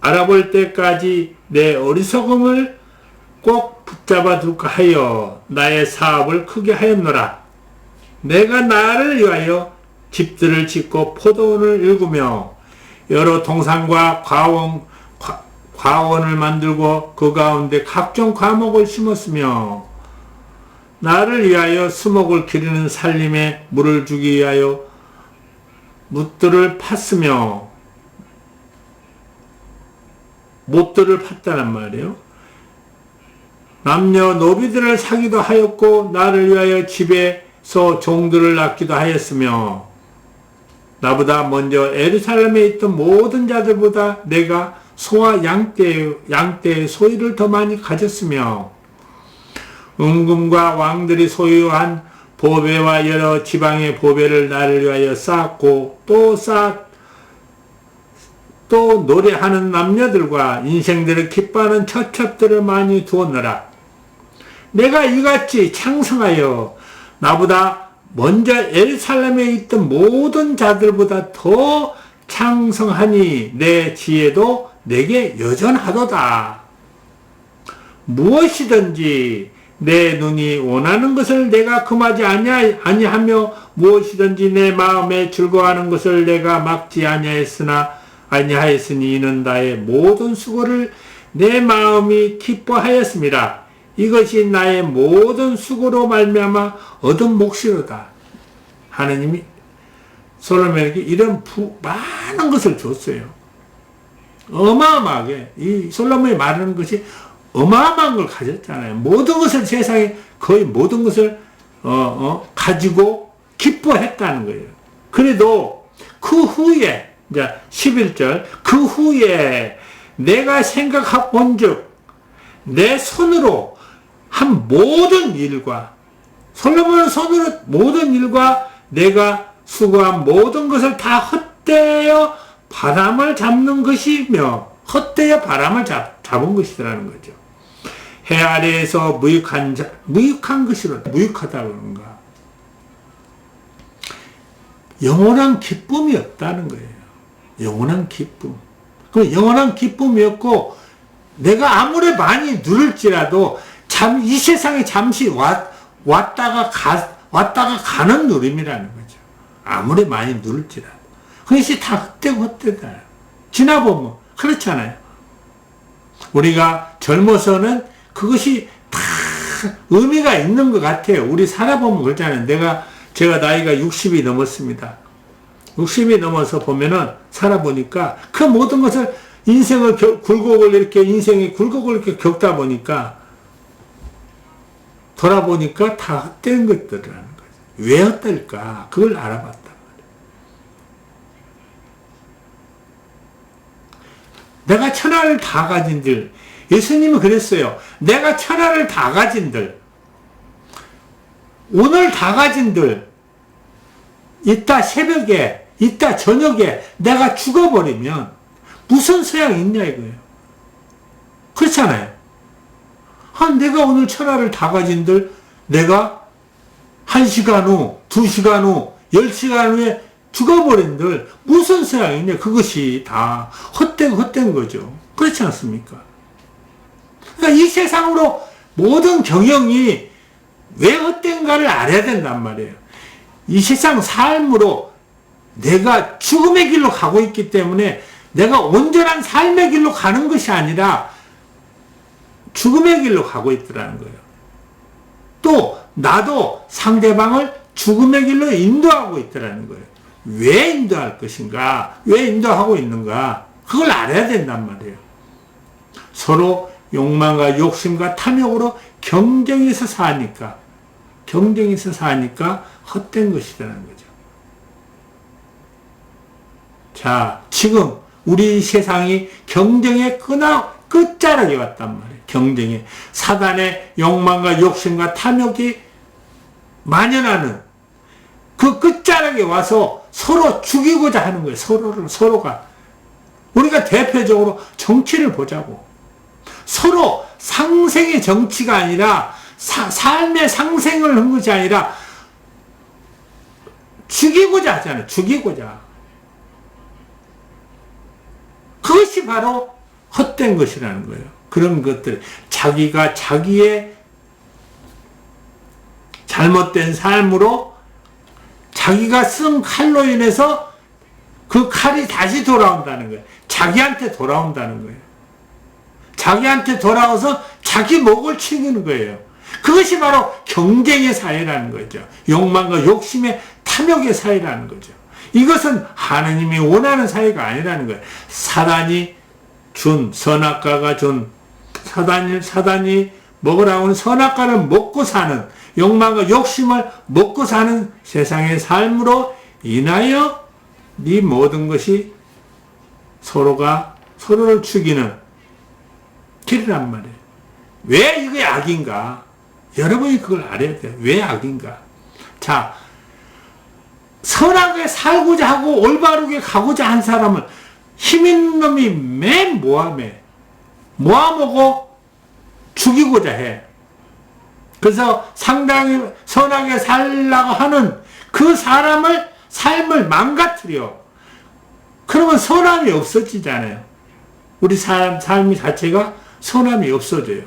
알아볼 때까지 내 어리석음을 꼭 붙잡아 둘까 하여 나의 사업을 크게 하였노라. 내가 나를 위하여 집들을 짓고 포도원을 일구며 여러 동산과 과원을 만들고 그 가운데 각종 과목을 심었으며 나를 위하여 수목을 기르는 살림에 물을 주기 위하여 묻들을 팠으며 못들을 팠다는 말이에요. 남녀 노비들을 사기도 하였고 나를 위하여 집에서 종들을 낳기도 하였으며 나보다 먼저 예루살렘에 있던 모든 자들보다 내가 소와 양떼의 소유를 더 많이 가졌으며 은금과 왕들이 소유한 보배와 여러 지방의 보배를 나를 위하여 쌓았고 또 노래하는 남녀들과 인생들을 기뻐하는 처첩들을 많이 두었노라. 내가 이같이 창성하여 나보다 먼저 예루살렘에 있던 모든 자들보다 더 창성하니 내 지혜도 내게 여전하도다. 무엇이든지 내 눈이 원하는 것을 내가 금하지 아니하며 무엇이든지 내 마음에 즐거워하는 것을 내가 막지 아니하였으니 이는 나의 모든 수고를 내 마음이 기뻐하였습니다. 이것이 나의 모든 수고로 말미암아 얻은 몫이로다. 하느님이 솔로몬에게 이런 많은 것을 줬어요. 어마어마하게 이 솔로몬이 말하는 것이 어마어마한 걸 가졌잖아요. 모든 것을 세상에 거의 모든 것을 가지고 기뻐했다는 거예요. 그래도 그 후에 이제 11절 그 후에 내가 생각해 본즉 내 손으로 한 모든 일과 솔로몬은 손으로 모든 일과 내가 수고한 모든 것을 다 헛되어 바람을 잡는 것이며 헛되어 바람을 잡은 것이라는 거죠. 해 아래에서 무익한 것이로 무익하다 그런가. 영원한 기쁨이 없다는 거예요. 영원한 기쁨. 그 영원한 기쁨이었고 내가 아무리 많이 누릴지라도 이 세상에 잠시 왔다가 가는 누림이라는 거죠. 아무리 많이 누릴지라도. 그것이 다 헛되다. 지나보면 그렇잖아요. 우리가 젊어서는 그것이 다 의미가 있는 것 같아요. 우리 살아보면 그렇잖아요. 제가 나이가 60이 넘었습니다. 60이 넘어서 보면은 살아보니까 그 모든 것을 인생의 굴곡을 이렇게 겪다 보니까 돌아보니까 다 헛된 것들이라는 거죠. 왜 헛될까? 그걸 알아봤단 말이에요. 내가 천하를 다 가진들, 예수님은 그랬어요. 내가 천하를 다 가진들, 오늘 다 가진들, 이따 새벽에, 이따 저녁에 내가 죽어버리면 무슨 소양이 있냐 이거예요. 그렇잖아요. 내가 오늘 천하를 다 가진들 내가 1시간 후, 2시간 후, 10시간 후에 죽어버린들 무슨 소양이 있냐. 그것이 다 헛된 거죠. 그렇지 않습니까? 그러니까 이 세상으로 모든 경영이 왜 헛된가를 알아야 된단 말이에요. 이 세상 삶으로 내가 죽음의 길로 가고 있기 때문에 내가 온전한 삶의 길로 가는 것이 아니라 죽음의 길로 가고 있더라는 거예요. 또 나도 상대방을 죽음의 길로 인도하고 있더라는 거예요. 왜 인도할 것인가? 왜 인도하고 있는가? 그걸 알아야 된단 말이에요. 서로 욕망과 욕심과 탐욕으로 경쟁해서 사니까 헛된 것이라는 거죠. 자, 지금 우리 세상이 경쟁의 끝자락에 왔단 말이에요. 경쟁에. 사단의 욕망과 욕심과 탐욕이 만연하는 그 끝자락에 와서 서로 죽이고자 하는 거예요. 서로가. 우리가 대표적으로 정치를 보자고. 서로 상생의 정치가 아니라 삶의 상생을 한 것이 아니라 죽이고자 하잖아요. 죽이고자. 그것이 바로 헛된 것이라는 거예요. 그런 것들. 자기가 자기의 잘못된 삶으로 자기가 쓴 칼로 인해서 그 칼이 다시 돌아온다는 거예요. 자기한테 돌아온다는 거예요. 자기한테 돌아와서 자기 목을 치는 거예요. 그것이 바로 경쟁의 사회라는 거죠. 욕망과 욕심의 탐욕의 사회라는 거죠. 이것은 하나님이 원하는 사회가 아니라는 거예요. 사단이 준, 선악과가 준, 사단이 먹으라고 하는 선악과를 먹고 사는, 욕망과 욕심을 먹고 사는 세상의 삶으로 인하여 이 모든 것이 서로가 서로를 죽이는 길이란 말이에요. 왜 이게 악인가? 여러분이 그걸 알아야 돼요. 왜 악인가? 자, 선하게 살고자 하고 올바르게 가고자 한 사람은 힘 있는 놈이 맨 모함하고 죽이고자 해. 그래서 상당히 선하게 살라고 하는 그 사람을 삶을 망가뜨려. 그러면 선함이 없어지잖아요. 우리 삶이 자체가 선함이 없어져요.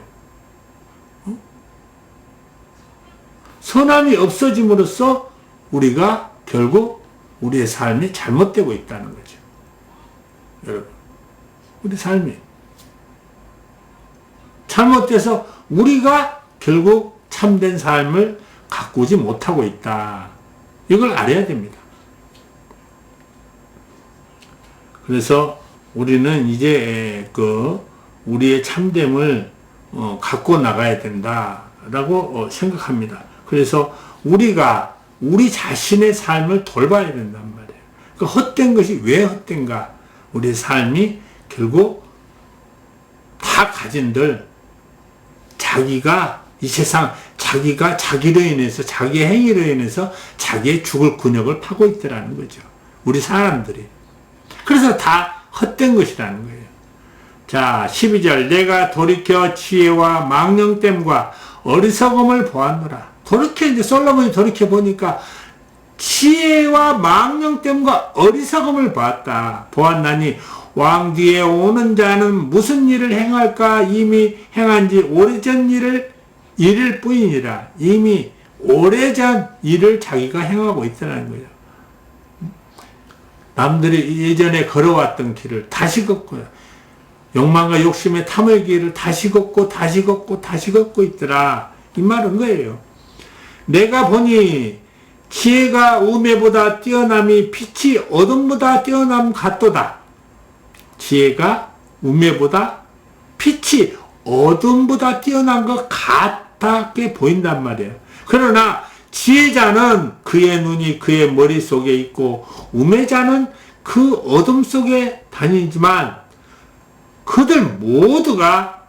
선함이 없어짐으로써 우리가 결국 우리의 삶이 잘못되고 있다는 거죠. 여러분, 우리 삶이 잘못돼서 우리가 결국 참된 삶을 가꾸지 못하고 있다. 이걸 알아야 됩니다. 그래서 우리는 이제 우리의 참됨을 갖고 나가야 된다라고 생각합니다. 그래서 우리가 우리 자신의 삶을 돌봐야 된단 말이에요. 그 헛된 것이 왜 헛된가? 우리 삶이 결국 다 가진들 자기가 이 세상 자기가 자기로 인해서 자기의 행위로 인해서 자기의 죽을 근육을 파고 있더라는 거죠. 우리 사람들이. 그래서 다 헛된 것이라는 거예요. 자, 12절 내가 돌이켜 지혜와 망령됨과 어리석음을 보았노라. 이제 솔로몬이 돌이켜 보니까 지혜와 망령됨과 어리석음을 보았나니 왕 뒤에 오는 자는 무슨 일을 행할까? 이미 행한 지 오래전 일일 뿐이니라. 이미 오래전 일을 자기가 행하고 있다는 거예요. 남들이 예전에 걸어왔던 길을 다시 걷고요. 욕망과 욕심의 탐의 길을 다시 걷고 있더라. 이 말은 거예요. 내가 보니 지혜가 우매보다 뛰어남이 빛이 어둠보다 뛰어남 같도다. 지혜가 우매보다 빛이 어둠보다 뛰어난 것 같게 보인단 말이에요. 그러나 지혜자는 그의 눈이 그의 머릿속에 있고 우매자는 그 어둠 속에 다니지만 그들 모두가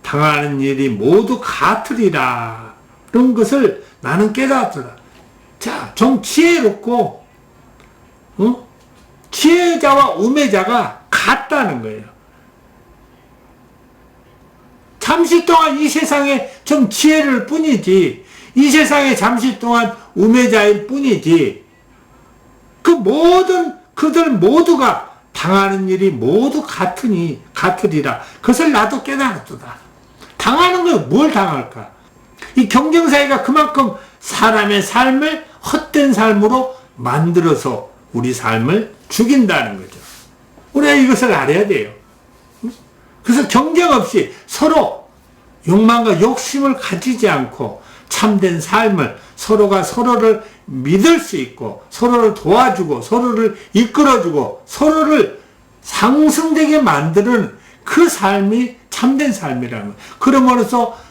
당하는 일이 모두 같으리라. 그런 것을 나는 깨달았더라. 자, 좀 지혜롭고 지혜자와 우매자가 같다는 거예요. 잠시 동안 이 세상에 좀 지혜를 뿐이지, 이 세상에 잠시 동안 우매자일 뿐이지, 그들 모두가 당하는 일이 모두 같으리라. 그것을 나도 깨달았도다. 당하는 건 뭘 당할까? 이 경쟁사회가 그만큼 사람의 삶을 헛된 삶으로 만들어서 우리 삶을 죽인다는 거죠. 우리가 이것을 알아야 돼요. 그래서 경쟁 없이 서로 욕망과 욕심을 가지지 않고 참된 삶을 서로가 서로를 믿을 수 있고 서로를 도와주고 서로를 이끌어주고 서로를 상승되게 만드는 그 삶이 참된 삶이라는 거예요. 그러므로써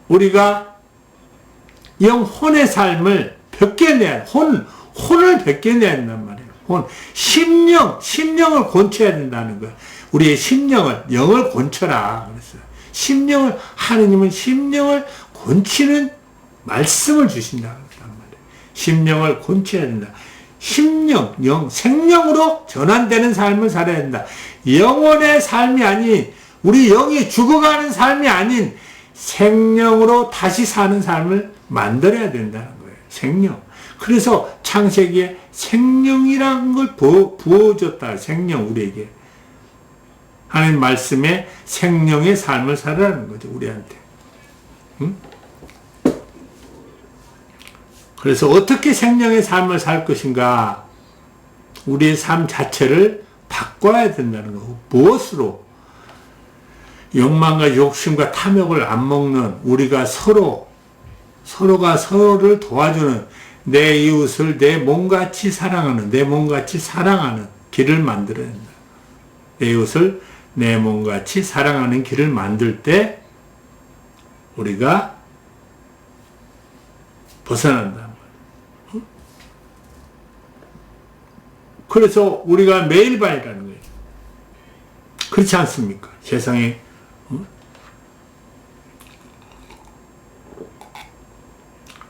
우리가 영혼의 삶을 벗겨내야, 혼을 벗겨내야 한단 말이에요. 심령을 곤쳐야 된다는 거야. 우리의 심령을, 영을 곤쳐라. 그랬어요. 하느님은 심령을 곤치는 말씀을 주신다. 그랬단 말이에요. 심령을 곤쳐야 된다. 심령, 영, 생명으로 전환되는 삶을 살아야 된다. 영혼의 삶이 아닌, 우리 영이 죽어가는 삶이 아닌 생명으로 다시 사는 삶을 만들어야 된다는 거예요. 생명. 그래서 창세기에 생명이라는 걸 부어줬다. 생명, 우리에게. 하나님 말씀에 생명의 삶을 살아라는 거죠. 우리한테. 응? 그래서 어떻게 생명의 삶을 살 것인가? 우리의 삶 자체를 바꿔야 된다는 거. 무엇으로? 욕망과 욕심과 탐욕을 안 먹는, 우리가 서로가 서로를 도와주는, 내 이웃을 내 몸같이 사랑하는 길을 만들어야 된다. 내 이웃을 내 몸같이 사랑하는 길을 만들 때 우리가 벗어난다. 그래서 우리가 매일반이라는 거예요. 그렇지 않습니까? 세상에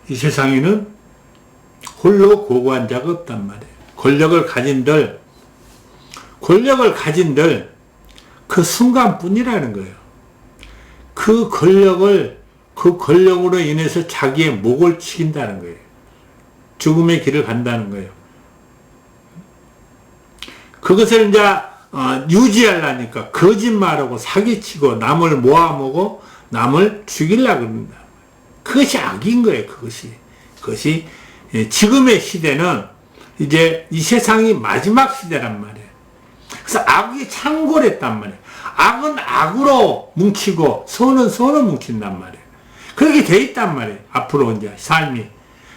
이 세상에는 홀로 고고한 자가 없단 말이에요. 권력을 가진들 그 순간뿐이라는 거예요. 그 권력으로 인해서 자기의 목을 치긴다는 거예요. 죽음의 길을 간다는 거예요. 그것을 이제 유지하려니까 거짓말하고 사기치고 남을 모아먹고 남을 죽이려고 그런다. 그것이 악인 거예요. 그것이 지금의 시대는 이제 이 세상이 마지막 시대란 말이에요. 그래서 악이 창궐했단 말이에요. 악은 악으로 뭉치고 선은 선으로 뭉친단 말이에요. 그렇게 돼 있단 말이에요. 앞으로 이제 삶이.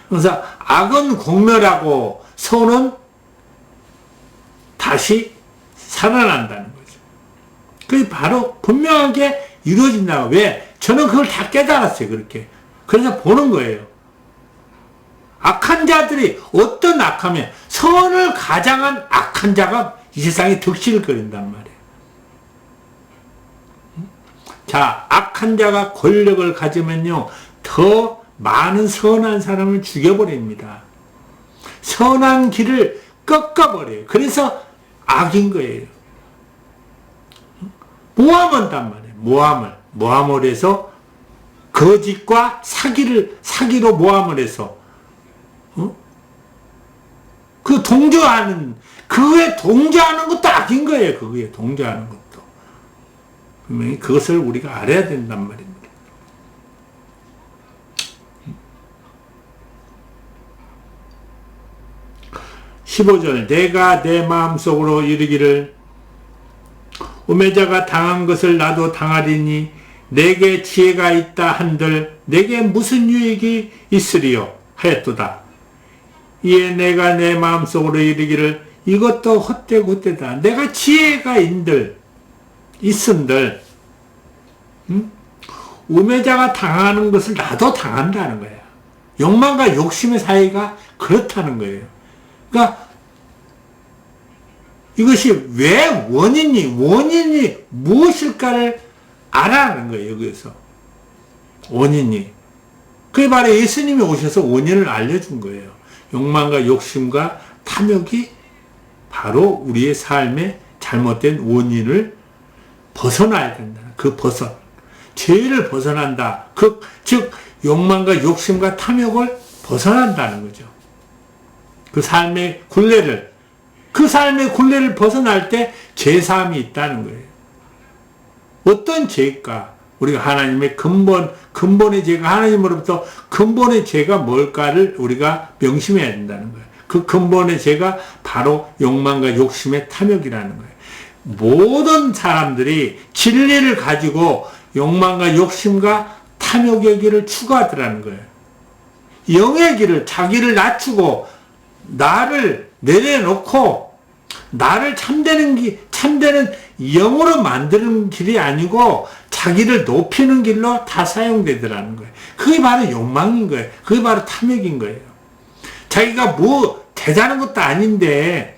그래서 악은 공멸하고 선은 다시 살아난다는 거죠. 그게 바로 분명하게 이루어진다고. 왜? 저는 그걸 다 깨달았어요. 그렇게. 그래서 보는 거예요. 악한 자들이 어떤 악하면 선을 가장한 악한 자가 이 세상에 득실을 거린단 말이에요. 자, 악한 자가 권력을 가지면요, 더 많은 선한 사람을 죽여버립니다. 선한 길을 꺾어버려요. 그래서 악인 거예요. 모함한단 말이에요. 모함을 해서 거짓과 사기로 모함을 해서 그에 동조하는 것도 악인 거예요. 그거에 동조하는 것도. 분명히 그것을 우리가 알아야 된단 말입니다. (15절) 내가 내 마음속으로 이르기를 우매자가 당한 것을 나도 당하리니 내게 지혜가 있다 한들 내게 무슨 유익이 있으리요 하였도다. 이에 내가 내 마음속으로 이르기를 이것도 헛되다. 내가 지혜가 있은들 우매자가 당하는 것을 나도 당한다는 거야. 욕망과 욕심의 사이가 그렇다는 거예요. 그러니까 이것이 왜 원인이 무엇일까를 알아라는 거예요. 여기서 원인이. 그게 바로 예수님이 오셔서 원인을 알려준 거예요. 욕망과 욕심과 탐욕이 바로 우리의 삶의 잘못된 원인을 벗어나야 된다. 죄를 벗어난다. 즉 욕망과 욕심과 탐욕을 벗어난다는 거죠. 그 삶의 굴레를 벗어날 때 죄사함이 있다는 거예요. 어떤 죄일까? 우리가 하나님의 근본의 죄가 하나님으로부터 근본의 죄가 뭘까를 우리가 명심해야 된다는 거예요. 그 근본의 죄가 바로 욕망과 욕심의 탐욕이라는 거예요. 모든 사람들이 진리를 가지고 욕망과 욕심과 탐욕의 길을 추구하더라는 거예요. 영의 길을, 자기를 낮추고 나를 내려놓고 나를 참되는 영으로 만드는 길이 아니고 자기를 높이는 길로 다 사용되더라는 거예요. 그게 바로 욕망인 거예요. 그게 바로 탐욕인 거예요. 자기가 뭐 대단한 것도 아닌데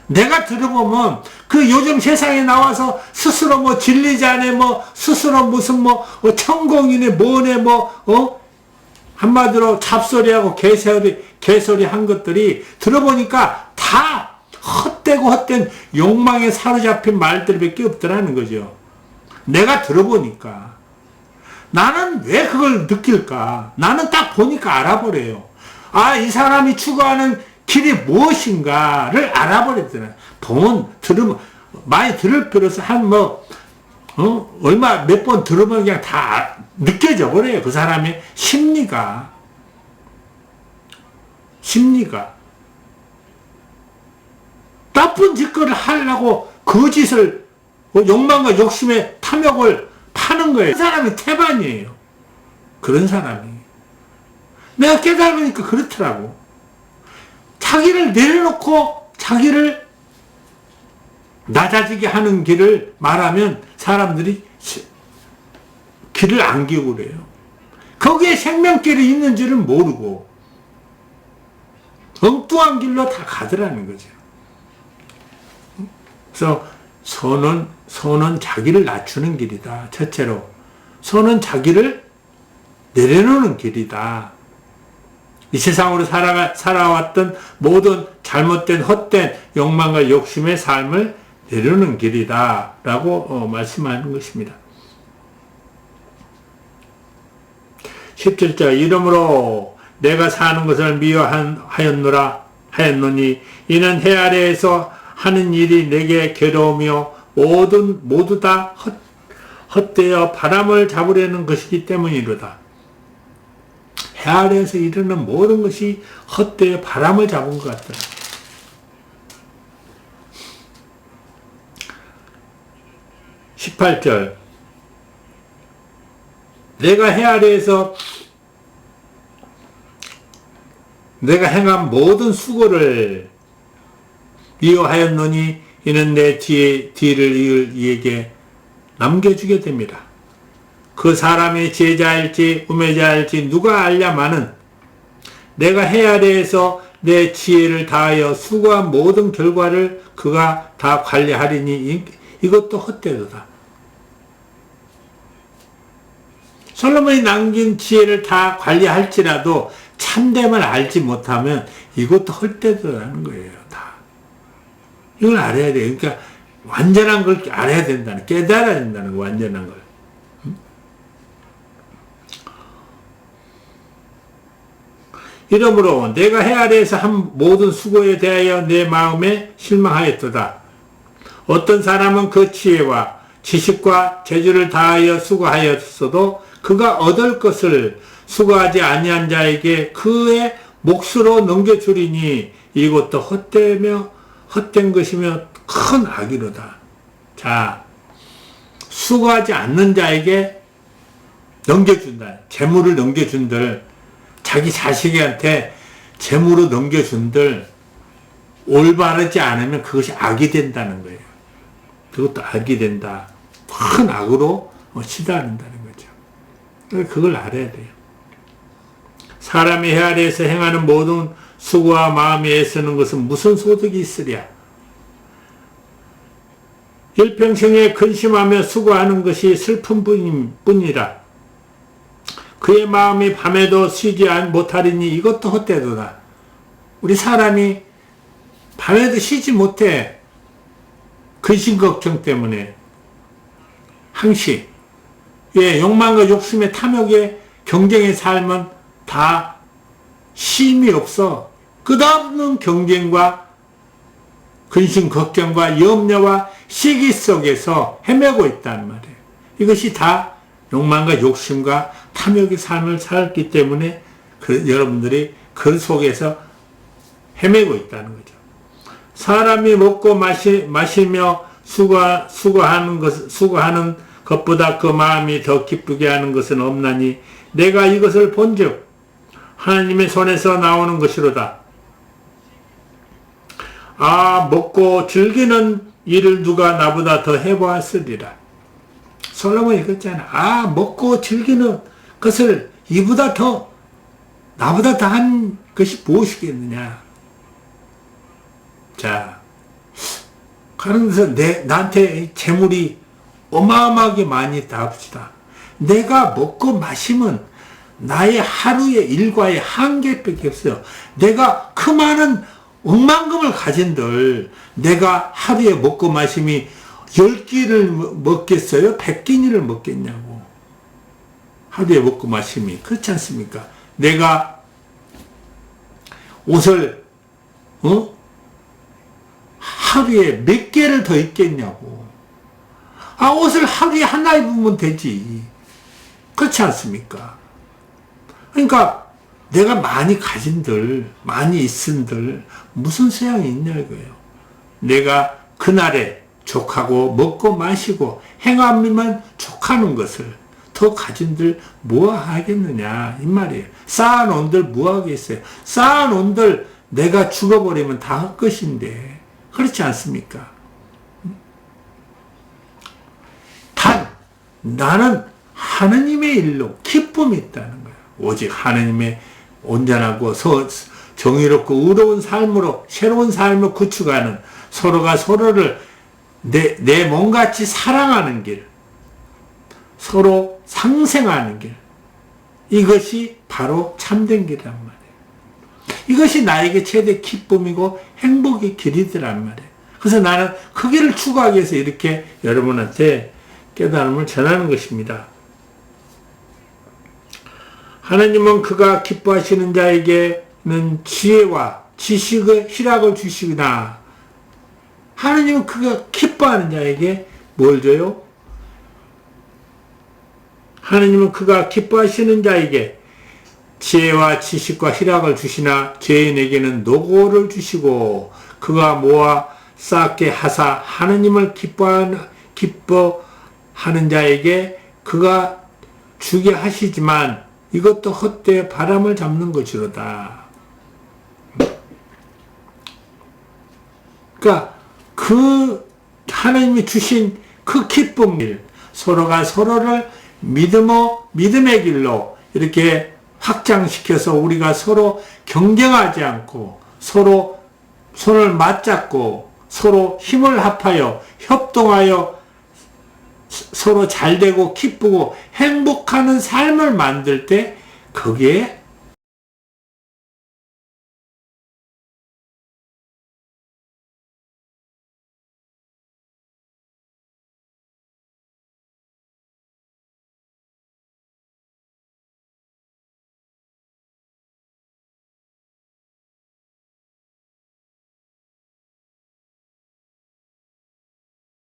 내가 들어보면 그 요즘 세상에 나와서 스스로 뭐 진리자네 뭐 스스로 무슨 뭐 천공이네 뭐네 뭐 한마디로 잡소리하고 개소리 한 것들이 들어보니까 다 헛되고 헛된 욕망에 사로잡힌 말들밖에 없더라는 거죠. 내가 들어보니까 나는 왜 그걸 느낄까? 나는 딱 보니까 알아버려요. 아, 이 사람이 추구하는 길이 무엇인가를 알아버렸잖아요. 들으면, 많이 들을 필요서 얼마, 몇 번 들으면 그냥 다 느껴져 버려요. 그 사람의 심리가. 나쁜 짓거리를 하려고 거짓을, 욕망과 욕심의 탐욕을 파는 거예요. 그 사람이 태반이에요. 그런 사람이. 내가 깨달으니까 그렇더라고. 자기를 내려놓고 자기를 낮아지게 하는 길을 말하면 사람들이 길을 안기고 그래요. 거기에 생명길이 있는 줄은 모르고 엉뚱한 길로 다 가더라는 거죠. 그래서 선은 자기를 낮추는 길이다. 첫째로 선은 자기를 내려놓는 길이다. 이 세상으로 살아왔던 모든 잘못된 헛된 욕망과 욕심의 삶을 내려놓는 길이다 라고 말씀하는 것입니다. 17절 이러므로 내가 사는 것을 하였노니 이는 해 아래에서 하는 일이 내게 괴로우며 모두 다 헛되어 바람을 잡으려는 것이기 때문이로다. 해 아래에서 이르는 모든 것이 헛되어 바람을 잡은 것 같더라. 18절 내가 해 아래에서 내가 행한 모든 수고를 미워하였노니 이는 내 뒤를 이을 이에게 남겨주게 됩니다. 그 사람이 제자일지 우매자일지 누가 알랴마는 내가 해 아래에서 내 지혜를 다하여 수고한 모든 결과를 그가 다 관리하리니 이것도 헛되도다. 솔로몬이 남긴 지혜를 다 관리할지라도 참됨을 알지 못하면 이것도 헛되도라는 거예요. 다. 이걸 알아야 돼요. 그러니까 완전한 걸 알아야 된다는, 깨달아야 된다는 거, 완전한 걸. 이러므로 내가 해 아래에서 한 모든 수고에 대하여 내 마음에 실망하였도다. 어떤 사람은 그 지혜와 지식과 재주를 다하여 수고하였어도 그가 얻을 것을 수고하지 아니한 자에게 그의 몫으로 넘겨주리니 이것도 헛된 것이며 큰 악이로다. 자, 수고하지 않는 자에게 넘겨준다. 재물을 넘겨준들, 자기 자식한테 재물을 넘겨준들 올바르지 않으면 그것이 악이 된다는 거예요. 그것도 악이 된다. 큰 악으로 치달는다는 거죠. 그걸 알아야 돼요. 사람이 해 아래에서 행하는 모든 수고와 마음이 애쓰는 것은 무슨 소득이 있으랴. 일평생에 근심하며 수고하는 것이 슬픈 뿐이라. 그의 마음이 밤에도 쉬지 못하리니 이것도 헛되도다. 우리 사람이 밤에도 쉬지 못해. 근심 걱정 때문에. 항시. 예, 욕망과 욕심의 탐욕의 경쟁의 삶은 다 쉼이 없어. 끝없는 경쟁과 근심 걱정과 염려와 시기 속에서 헤매고 있단 말이에요. 이것이 다 욕망과 욕심과 탐욕의 삶을 살았기 때문에 여러분들이 그 속에서 헤매고 있다는 거죠. 사람이 먹고 마시며 수고하는 것보다 그 마음이 더 기쁘게 하는 것은 없나니 내가 이것을 본즉 하나님의 손에서 나오는 것이로다. 아, 먹고 즐기는 일을 누가 나보다 더 해보았으리라. 솔로몬이 그랬잖아. 아, 먹고 즐기는 것을 이보다 더, 나보다 더 한 것이 무엇이겠느냐. 자, 그래서 나한테 재물이 어마어마하게 많이 있다 합시다. 내가 먹고 마시면 나의 하루의 일과의 한계밖에 없어요. 내가 그 많은 억만금을 가진들 내가 하루에 먹고 마심이 10끼를 먹겠어요? 100끼니를 먹겠냐고. 하루에 먹고 마심이. 그렇지 않습니까? 내가 옷을 하루에 몇 개를 더 입겠냐고. 옷을 하루에 하나 입으면 되지. 그렇지 않습니까? 그러니까 내가 많이 가진들, 많이 있은들 무슨 소양이 있냐 이거예요. 내가 그날에 족하고 먹고 마시고 행함이만 족하는 것을 더 가진들 뭐하겠느냐 이 말이에요. 쌓아놓은들 뭐하겠어요. 쌓아놓은들 내가 죽어버리면 다 헛것인데 그렇지 않습니까? 단 나는 하느님의 일로 기쁨이 있다는 거예요. 오직 하느님의 온전하고 정의롭고 의로운 삶으로 새로운 삶을 구축하는 서로가 서로를 내 몸같이 사랑하는 길, 서로 상생하는 길, 이것이 바로 참된 길이란 말이에요. 이것이 나에게 최대 기쁨이고 행복의 길이더란 말이에요. 그래서 나는 그 길을 추구하기 위해서 이렇게 여러분한테 깨달음을 전하는 것입니다. 하나님은 그가 기뻐하시는 자에게는 지혜와 지식의 희락을 주시구나. 하나님은 그가 기뻐하는 자에게 뭘 줘요? 하나님은 그가 기뻐하시는 자에게 지혜와 지식과 희락을 주시나 죄인에게는 노고를 주시고 그가 모아 쌓게 하사 하나님을 기뻐하는 자에게 그가 주게 하시지만 이것도 헛되이 바람을 잡는 것이로다. 그러니까 그 하나님이 주신 그 기쁨 일, 서로가 서로를 믿음의 길로 이렇게 확장시켜서 우리가 서로 경쟁하지 않고 서로 손을 맞잡고 서로 힘을 합하여 협동하여 서로 잘되고 기쁘고 행복하는 삶을 만들 때 그게